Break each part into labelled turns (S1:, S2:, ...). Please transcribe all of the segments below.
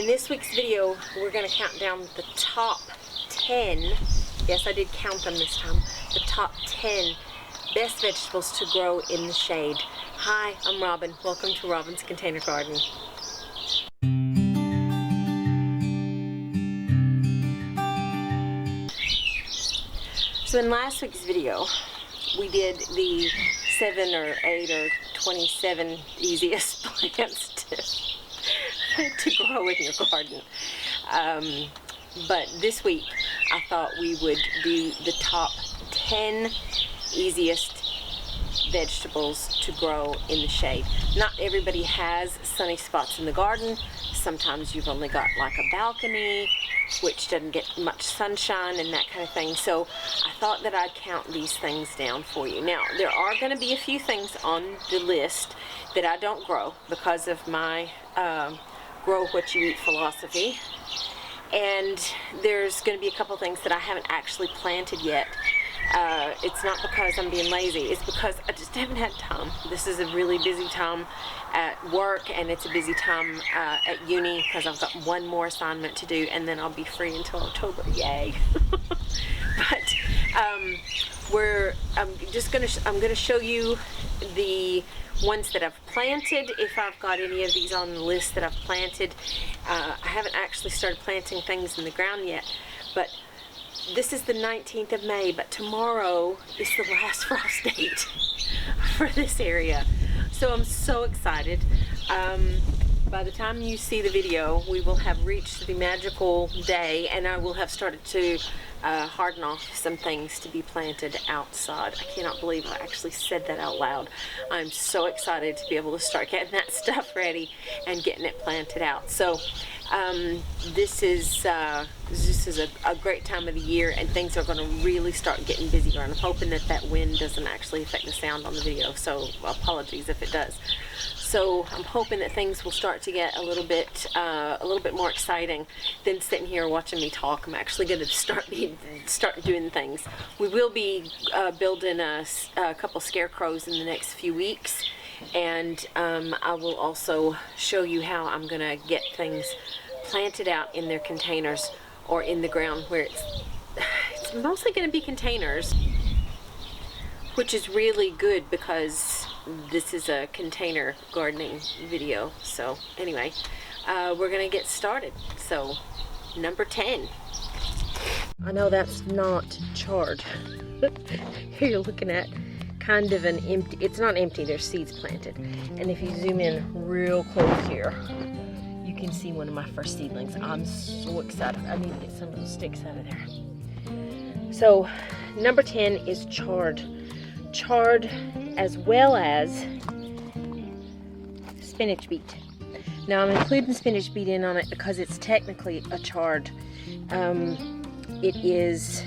S1: In this week's video, we're going to count down the top 10, yes, I did count them this time, the top 10 best vegetables to grow in the shade. Hi, I'm Robin. Welcome to Robin's Container Garden. So in last week's video, we did the 7 or 8 or 27 easiest plants to grow in your garden. But this week I thought we would do the top 10 easiest vegetables to grow in the shade. Not everybody has sunny spots in the garden. Sometimes you've only got like a balcony which doesn't get much sunshine and that kind of thing. So I thought that I'd count these things down for you. Now there are going to be a few things on the list that I don't grow because of my grow what you eat philosophy, and there's going to be a couple things that I haven't actually planted yet. It's not because I'm being lazy, it's because I just haven't had time. This is a really busy time at work, and it's a busy time at uni because I've got one more assignment to do and then I'll be free until October. Yay. But I'm gonna show you the ones that I've planted, if I've got any of these on the list that I've planted. I haven't actually started planting things in the ground yet, but this is the 19th of May, but tomorrow is the last frost date for this area. So I'm so excited. By the time you see the video, we will have reached the magical day, and I will have started to harden off some things to be planted outside. I cannot believe I actually said that out loud. I'm so excited to be able to start getting that stuff ready and getting it planted out. So this is a great time of the year, and things are going to really start getting busier. And I'm hoping that that wind doesn't actually affect the sound on the video, so apologies if it does. So I'm hoping that things will start to get a little bit more exciting than sitting here watching me talk. I'm actually going to start doing things. We will be building a couple scarecrows in the next few weeks, and I will also show you how I'm going to get things planted out in their containers or in the ground, where it's mostly going to be containers, which is really good because this is a container gardening video. So anyway, we're gonna get started. So number 10. I know that's not charred. Here you're looking at kind of an empty, it's not empty, there's seeds planted. And if you zoom in real close here, you can see one of my first seedlings. I'm so excited. I need to get some of those sticks out of there. So number 10 is charred, as well as spinach beet. Now I'm including spinach beet in on it because it's technically a charred. It is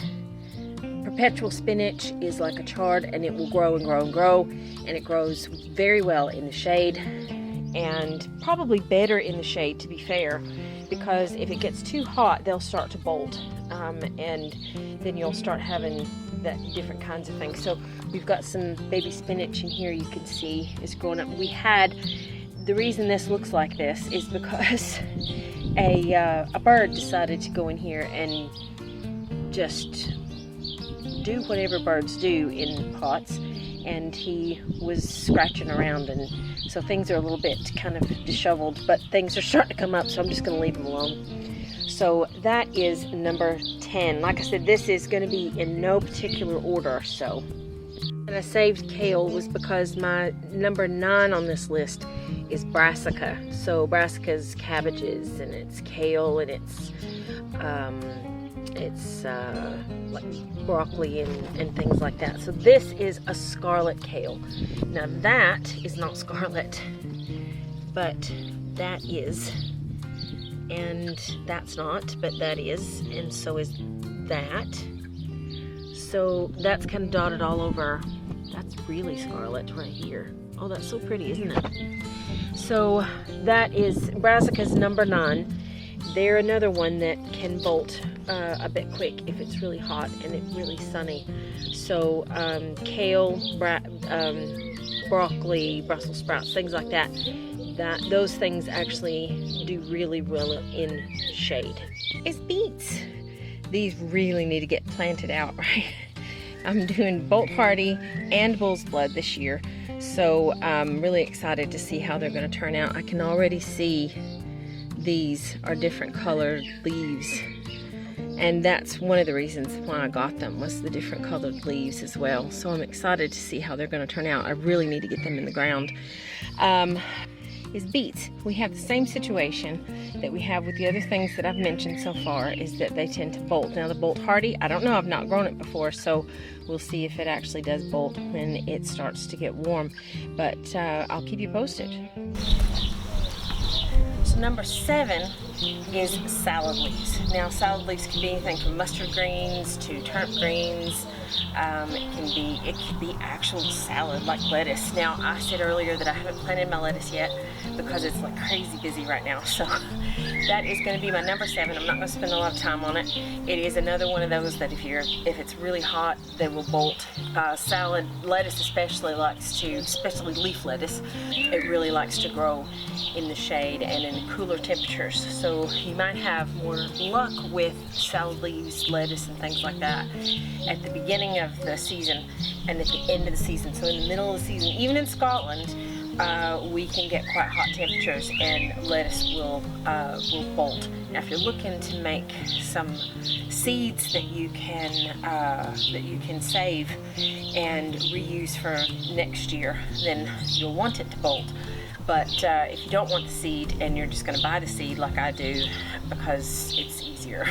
S1: perpetual spinach is like a charred, and it will grow and grow and grow, and it grows very well in the shade, and probably better in the shade, to be fair, because if it gets too hot they'll start to bolt, and then you'll start having that different kinds of things. So we've got some baby spinach in here, you can see is growing up. The reason this looks like this is because a bird decided to go in here and just do whatever birds do in pots, and he was scratching around, and so things are a little bit kind of disheveled, but things are starting to come up, so I'm just going to leave them alone. So that is number 10. Like I said, this is going to be in no particular order. So, and I saved kale was because my number 9 on this list is brassica. So brassica is cabbages, and it's kale, and it's like broccoli and things like that. So this is a scarlet kale. Now that is not scarlet, but that is. And that's not, but that is, and so is that. So that's kind of dotted all over. That's really scarlet right here. Oh, that's so pretty, isn't it? So that is brassica's number 9. They're another one that can bolt a bit quick if it's really hot and it's really sunny. So kale, broccoli, Brussels sprouts, things like that, those things actually do really well in shade, is beets. These really need to get planted out, right? I'm doing Bolt Hardy and Bull's Blood this year, so I'm really excited to see how they're going to turn out. I can already see these are different colored leaves, and that's one of the reasons why I got them, was the different colored leaves as well. So I'm excited to see how they're going to turn out. I really need to get them in the ground. Is beets. We have the same situation that we have with the other things that I've mentioned so far, is that they tend to bolt. Now the Bolt Hardy, I don't know, I've not grown it before, so we'll see if it actually does bolt when it starts to get warm, but I'll keep you posted. So number 7 is salad leaves. Now salad leaves can be anything from mustard greens to turnip greens. It could be actual salad like lettuce. Now I said earlier that I haven't planted my lettuce yet because it's like crazy busy right now. So that is going to be my number 7. I'm not going to spend a lot of time on it. It is another one of those that if it's really hot, they will bolt. Salad lettuce especially especially leaf lettuce, it really likes to grow in the shade and in cooler temperatures. So you might have more luck with salad leaves, lettuce, and things like that at the beginning of the season and at the end of the season. So in the middle of the season, even in Scotland, we can get quite hot temperatures and lettuce will bolt. Now if you're looking to make some seeds that you can save and reuse for next year, then you'll want it to bolt. But if you don't want the seed and you're just going to buy the seed like I do because it's easier,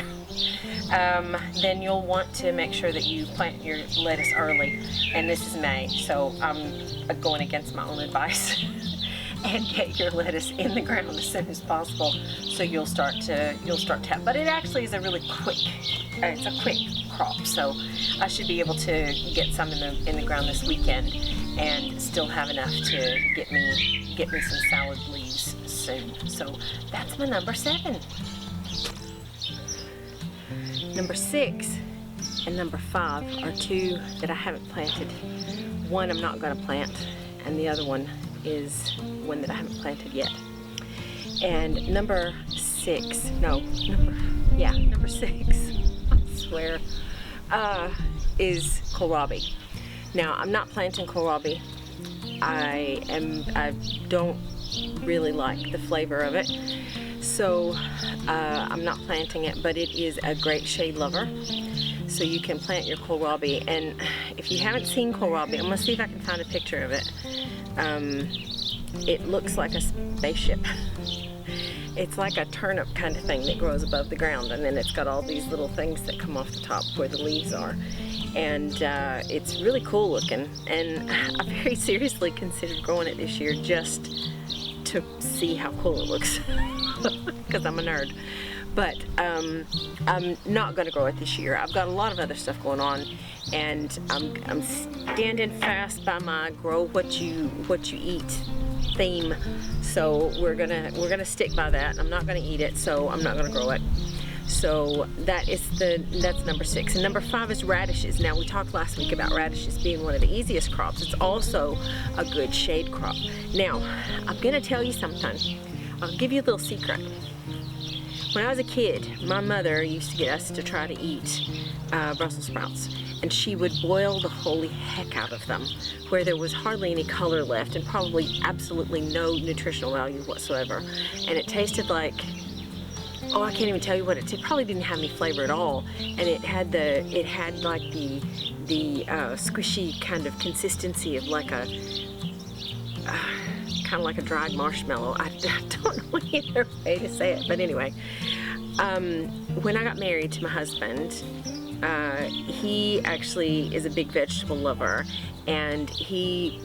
S1: then you'll want to make sure that you plant your lettuce early. And this is May, so I'm going against my own advice. And get your lettuce in the ground as soon as possible, so you'll start to have. But it actually is a really quick. It's a quick crop, so I should be able to get some in the ground this weekend and still have enough to get me some salad leaves soon. So that's my number 7. Number 6 and number 5 are 2 that I haven't planted. One I'm not going to plant, and the other one is one that I haven't planted yet. And number 6, number 6, I swear, is kohlrabi. Now I'm not planting kohlrabi. I don't really like the flavor of it, so I'm not planting it, but it is a great shade lover. So you can plant your kohlrabi, and if you haven't seen kohlrabi, I'm gonna see if I can find a picture of it. It looks like a spaceship. It's like a turnip kind of thing that grows above the ground, and then it's got all these little things that come off the top where the leaves are. And it's really cool looking, and I very seriously considered growing it this year just to see how cool it looks, because I'm a nerd. But I'm not going to grow it this year. I've got a lot of other stuff going on, and I'm standing fast by my grow what you eat theme. So we're gonna stick by that. I'm not going to eat it, so I'm not going to grow it. So that's number 6. And number 5 is radishes. Now we talked last week about radishes being one of the easiest crops. It's also a good shade crop. Now I'm going to tell you something. I'll give you a little secret. When I was a kid, my mother used to get us to try to eat Brussels sprouts, and she would boil the holy heck out of them, where there was hardly any color left and probably absolutely no nutritional value whatsoever. And it tasted like, oh, I can't even tell you what it probably didn't have any flavor at all, and it had like the squishy kind of consistency of like a kind of like a dried marshmallow. I don't know any other way to say it, but anyway, when I got married to my husband, he actually is a big vegetable lover, and he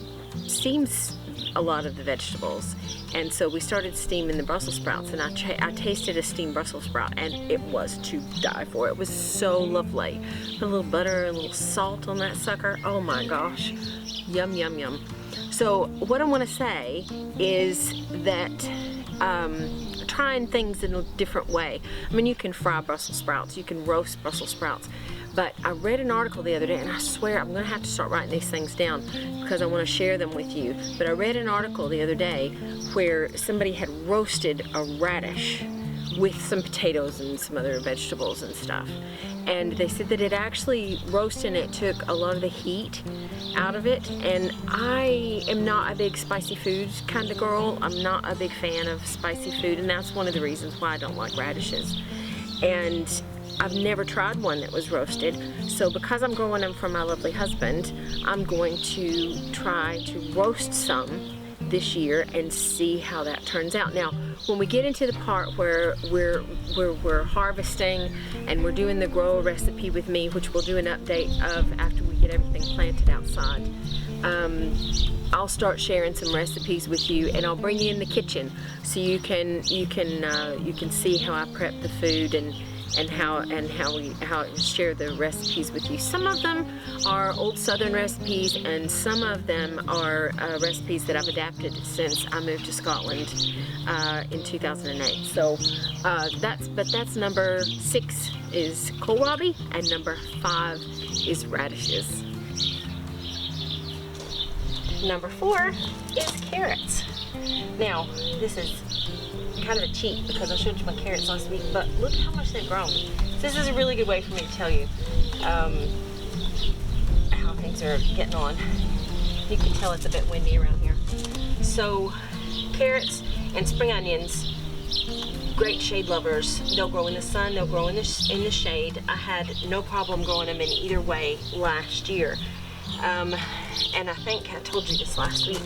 S1: steams a lot of the vegetables, and so we started steaming the Brussels sprouts, and I tasted a steamed Brussels sprout, and it was to die for. It was so lovely. Put a little butter, a little salt on that sucker. Oh my gosh, yum yum yum. So what I want to say is that trying things in a different way. I mean, you can fry Brussels sprouts, you can roast Brussels sprouts, But I read an article the other day, and I swear I'm gonna have to start writing these things down because I want to share them with you. But I read an article the other day where somebody had roasted a radish with some potatoes and some other vegetables and stuff. And they said that it actually, roasting it took a lot of the heat out of it. And I am not a big spicy food kind of girl. I'm not a big fan of spicy food, and that's one of the reasons why I don't like radishes. And I've never tried one that was roasted. So because I'm growing them for my lovely husband, I'm going to try to roast some this year and see how that turns out. Now, when we get into the part where we're harvesting and we're doing the grow recipe with me, which we'll do an update of after we get everything planted outside, I'll start sharing some recipes with you, and I'll bring you in the kitchen so you can see how I prep the food and how I share the recipes with you. Some of them are old Southern recipes, and some of them are recipes that I've adapted since I moved to Scotland in 2008. So that's number 6 is kohlrabi, and number 5 is radishes. Number 4 is carrots. Now, this is kind of a cheat because I showed you my carrots last week, but look how much they've grown. This is a really good way for me to tell you how things are getting on. You can tell it's a bit windy around here. So carrots and spring onions, great shade lovers. They'll grow in the sun, they'll grow in the shade. I had no problem growing them in either way last year. And I think I told you this last week,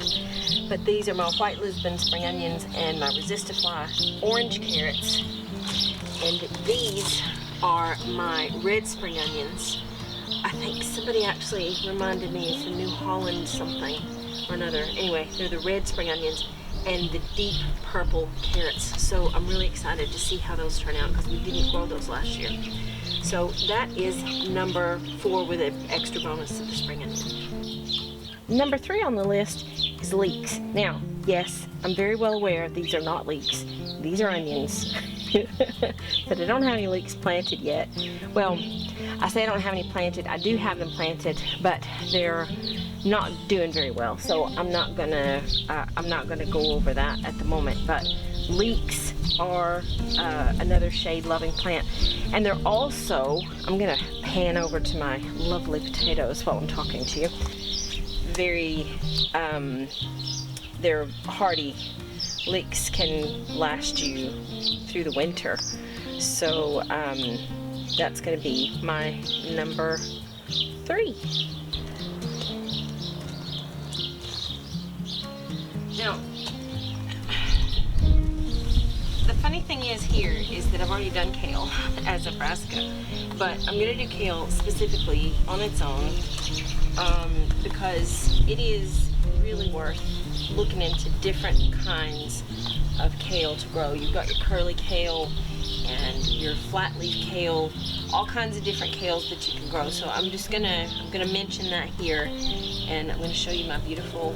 S1: but these are my white Lisbon spring onions and my Resistify orange carrots. And these are my red spring onions. I think somebody actually reminded me it's a New Holland something or another. Anyway, they're the red spring onions and the deep purple carrots. So I'm really excited to see how those turn out because we didn't grow those last year. So that is number 4 with an extra bonus of the spring onion. Number 3 on the list is leeks. Now, yes, I'm very well aware these are not leeks. These are onions. But I don't have any leeks planted yet. Well, I say I don't have any planted. I do have them planted, but they're not doing very well. So I'm not gonna go over that at the moment. But leeks are another shade loving plant, and they're also, I'm gonna pan over to my lovely potatoes while I'm talking to you. Very they're hardy. Leeks can last you through the winter, so that's going to be my number 3. Now, the funny thing is that I've already done kale as a brassica, but I'm going to do kale specifically on its own because it is really worth looking into different kinds of kale to grow. You've got your curly kale and your flat leaf kale, all kinds of different kales that you can grow. So I'm gonna mention that here, and I'm gonna show you my beautiful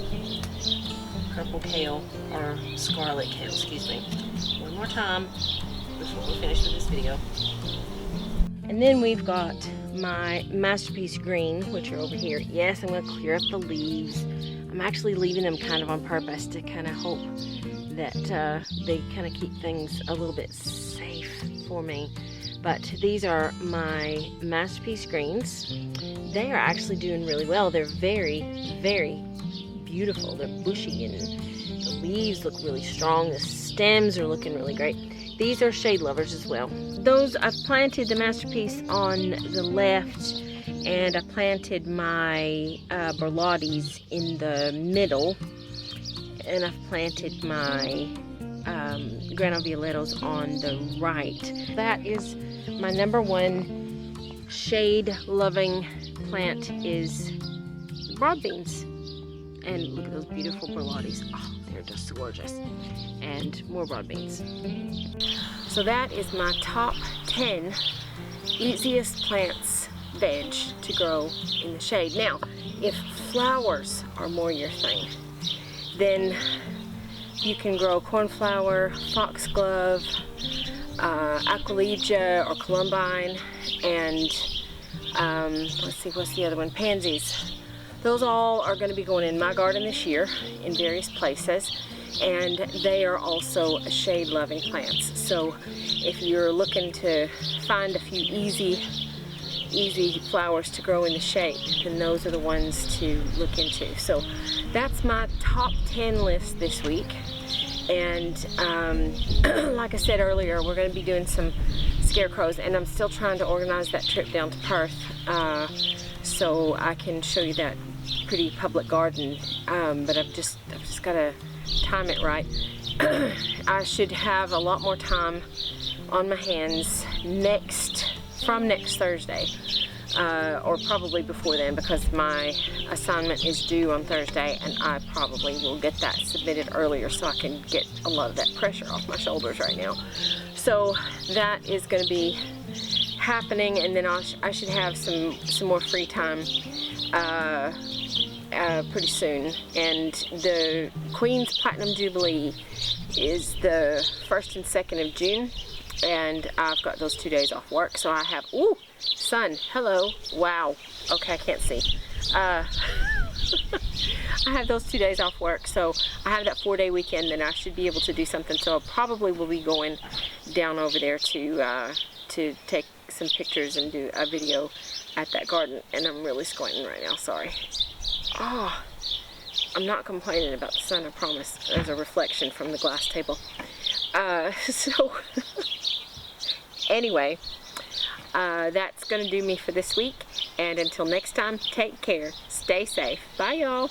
S1: purple kale, or scarlet kale, excuse me, one more time before we finish with this video. And then we've got my masterpiece green, which are over here. Yes, I'm gonna clear up the leaves. I'm actually leaving them kind of on purpose to kind of hope that they kind of keep things a little bit safe for me. But these are my masterpiece greens. They are actually doing really well. They're very, very beautiful. They're bushy and the leaves look really strong. The stems are looking really great. These are shade lovers as well. Those, I've planted the masterpiece on the left, and I planted my Berlottes in the middle, and I've planted my Grano Violettos on the right. That is my number 1 shade loving plant is broad beans. And look at those beautiful Berlottes. Oh, they're just gorgeous. And more broad beans. So that is my top 10 easiest plants, veg, to grow in the shade. Now, if flowers are more your thing, then you can grow cornflower, foxglove, aquilegia or columbine, and let's see, what's the other one? Pansies. Those all are going to be going in my garden this year in various places, and they are also shade loving plants. So if you're looking to find a few easy flowers to grow in the shade, then those are the ones to look into. So that's my top 10 list this week. And like I said earlier, we're going to be doing some scarecrows, and I'm still trying to organize that trip down to Perth so I can show you that pretty public garden, but I've just got to time it right. I should have a lot more time on my hands from next Thursday, or probably before then, because my assignment is due on Thursday, and I probably will get that submitted earlier so I can get a lot of that pressure off my shoulders right now. So that is going to be happening, and then I should have some more free time pretty soon. And the Queen's Platinum Jubilee is the 1st and 2nd of June, and I've got those 2 days off work, so I have, ooh, sun, hello, wow, okay, I can't see. I have those 2 days off work, so I have that 4-day weekend, and I should be able to do something. So I probably will be going down over there to take some pictures and do a video at that garden. And I'm really squinting right now, sorry. Oh, I'm not complaining about the sun, I promise. There's a reflection from the glass table. So anyway, that's going to do me for this week. And until next time, take care. Stay safe. Bye, y'all.